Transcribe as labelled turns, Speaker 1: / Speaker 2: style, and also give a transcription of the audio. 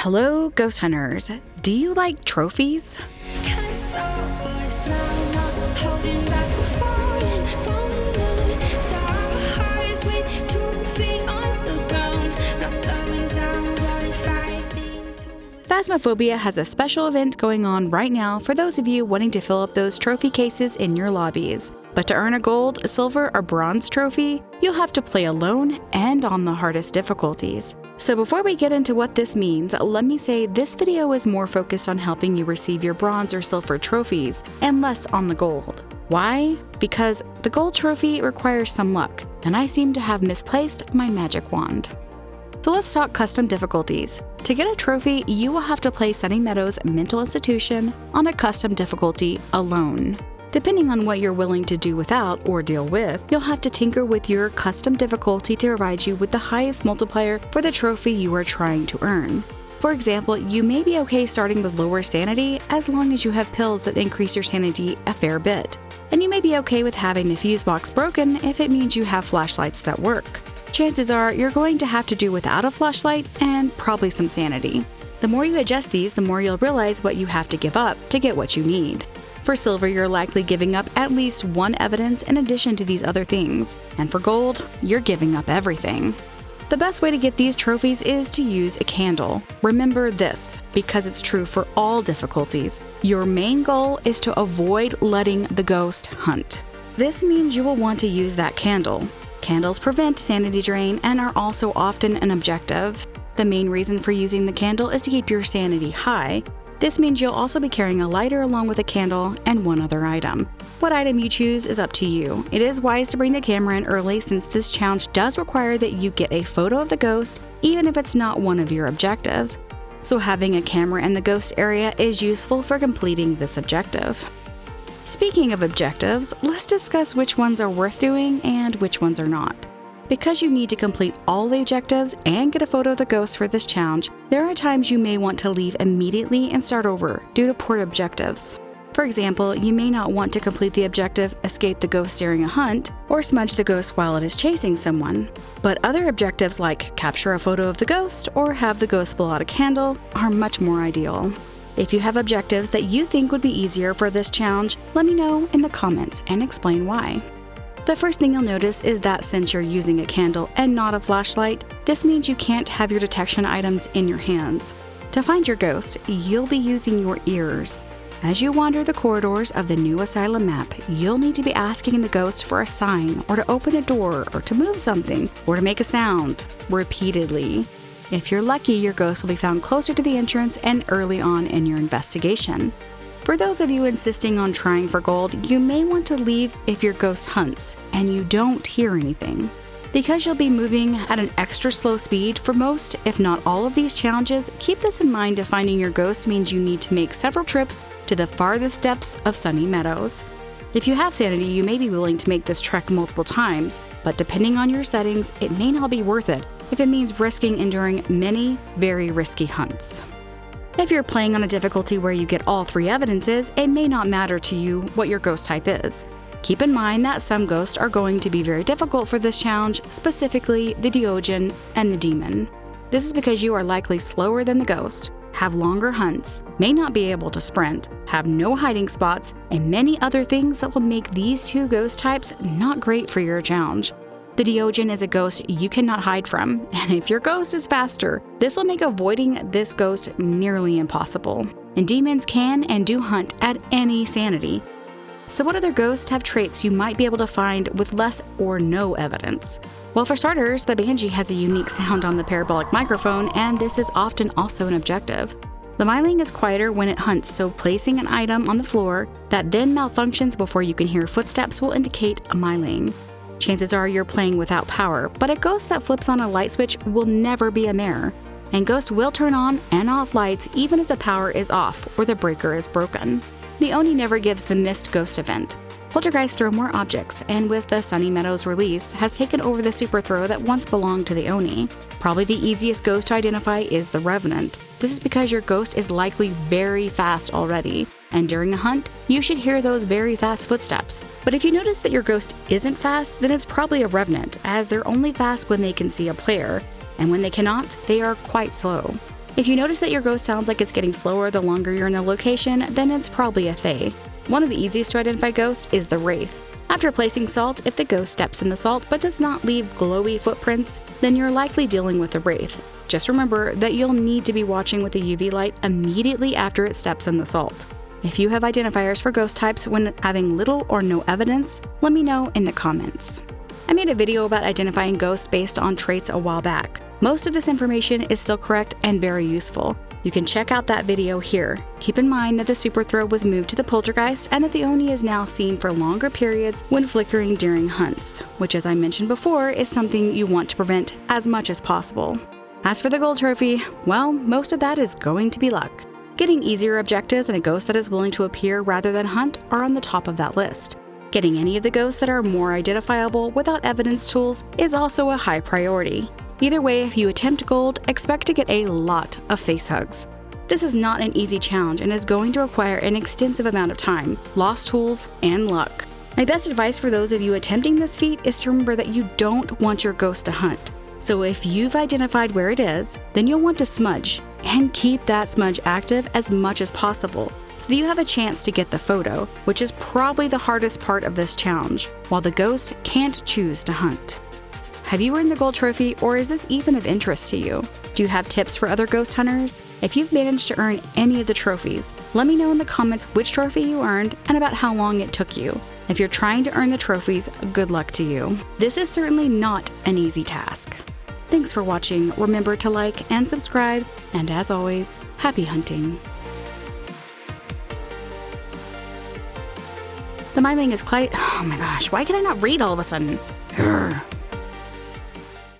Speaker 1: Hello, ghost hunters. Do you like trophies? Phasmophobia has a special event going on right now for those of you wanting to fill up those trophy cases in your lobbies. But to earn a gold, silver, or bronze trophy, you'll have to play alone and on the hardest difficulties. So before we get into what this means, let me say this video is more focused on helping you receive your bronze or silver trophies and less on the gold. Why? Because the gold trophy requires some luck, and I seem to have misplaced my magic wand. So let's talk custom difficulties. To get a trophy, you will have to play Sunny Meadows Mental Institution on a custom difficulty alone. Depending on what you're willing to do without or deal with, you'll have to tinker with your custom difficulty to provide you with the highest multiplier for the trophy you are trying to earn. For example, you may be okay starting with lower sanity as long as you have pills that increase your sanity a fair bit. And you may be okay with having the fuse box broken if it means you have flashlights that work. Chances are you're going to have to do without a flashlight and probably some sanity. The more you adjust these, the more you'll realize what you have to give up to get what you need. For silver, you're likely giving up at least one evidence in addition to these other things. And for gold, you're giving up everything. The best way to get these trophies is to use a candle. Remember this, because it's true for all difficulties. Your main goal is to avoid letting the ghost hunt. This means you will want to use that candle. Candles prevent sanity drain and are also often an objective. The main reason for using the candle is to keep your sanity high. This means you'll also be carrying a lighter along with a candle and one other item. What item you choose is up to you. It is wise to bring the camera in early since this challenge does require that you get a photo of the ghost even if it's not one of your objectives. So having a camera in the ghost area is useful for completing this objective. Speaking of objectives, let's discuss which ones are worth doing and which ones are not. Because you need to complete all the objectives and get a photo of the ghost for this challenge, there are times you may want to leave immediately and start over due to poor objectives. For example, you may not want to complete the objective Escape the Ghost During a Hunt or Smudge the Ghost while it is chasing someone. But other objectives like Capture a photo of the ghost or Have the ghost blow out a candle are much more ideal. If you have objectives that you think would be easier for this challenge, let me know in the comments and explain why. The first thing you'll notice is that since you're using a candle and not a flashlight, this means you can't have your detection items in your hands. To find your ghost, you'll be using your ears. As you wander the corridors of the new asylum map, you'll need to be asking the ghost for a sign or to open a door or to move something or to make a sound repeatedly. If you're lucky, your ghost will be found closer to the entrance and early on in your investigation. For those of you insisting on trying for gold, you may want to leave if your ghost hunts and you don't hear anything. Because you'll be moving at an extra slow speed for most, if not all of these challenges, keep this in mind if finding your ghost means you need to make several trips to the farthest depths of Sunny Meadows. If you have sanity, you may be willing to make this trek multiple times, but depending on your settings, it may not be worth it if it means risking enduring many very risky hunts. If you're playing on a difficulty where you get all three evidences, it may not matter to you what your ghost type is. Keep in mind that some ghosts are going to be very difficult for this challenge, specifically the Diogen and the Demon. This is because you are likely slower than the ghost, have longer hunts, may not be able to sprint, have no hiding spots, and many other things that will make these two ghost types not great for your challenge. The Diogen is a ghost you cannot hide from, and if your ghost is faster, this will make avoiding this ghost nearly impossible. And demons can and do hunt at any sanity. So what other ghosts have traits you might be able to find with less or no evidence? Well, for starters, the Banshee has a unique sound on the parabolic microphone, and this is often also an objective. The myling is quieter when it hunts, so placing an item on the floor that then malfunctions before you can hear footsteps will indicate a myling. Chances are you're playing without power, but a ghost that flips on a light switch will never be a mare. And ghosts will turn on and off lights even if the power is off or the breaker is broken. The Oni never gives the missed ghost event. Poltergeist throw more objects, and with the Sunny Meadows release, has taken over the super throw that once belonged to the Oni. Probably the easiest ghost to identify is the Revenant. This is because your ghost is likely very fast already, and during a hunt, you should hear those very fast footsteps. But if you notice that your ghost isn't fast, then it's probably a Revenant, as they're only fast when they can see a player, and when they cannot, they are quite slow. If you notice that your ghost sounds like it's getting slower the longer you're in the location, then it's probably a Fae. One of the easiest to identify ghosts is the Wraith. After placing salt, if the ghost steps in the salt but does not leave glowy footprints, then you're likely dealing with a Wraith. Just remember that you'll need to be watching with a UV light immediately after it steps in the salt. If you have identifiers for ghost types when having little or no evidence, let me know in the comments. I made a video about identifying ghosts based on traits a while back. Most of this information is still correct and very useful. You can check out that video here. Keep in mind that the super throw was moved to the poltergeist and that the Oni is now seen for longer periods when flickering during hunts, which, as I mentioned before, is something you want to prevent as much as possible. As for the gold trophy, well, most of that is going to be luck. Getting easier objectives and a ghost that is willing to appear rather than hunt are on the top of that list. Getting any of the ghosts that are more identifiable without evidence tools is also a high priority. Either way, if you attempt gold, expect to get a lot of face hugs. This is not an easy challenge and is going to require an extensive amount of time, lost tools, and luck. My best advice for those of you attempting this feat is to remember that you don't want your ghost to hunt. So if you've identified where it is, then you'll want to smudge, and keep that smudge active as much as possible, so that you have a chance to get the photo, which is probably the hardest part of this challenge, while the ghost can't choose to hunt. Have you earned the gold trophy, or is this even of interest to you? Do you have tips for other ghost hunters? If you've managed to earn any of the trophies, let me know in the comments which trophy you earned and about how long it took you. If you're trying to earn the trophies, good luck to you. This is certainly not an easy task. Thanks for watching. Remember to like and subscribe, and as always, happy hunting. The myling is quite— oh my gosh, why can I not read all of a sudden? Urgh.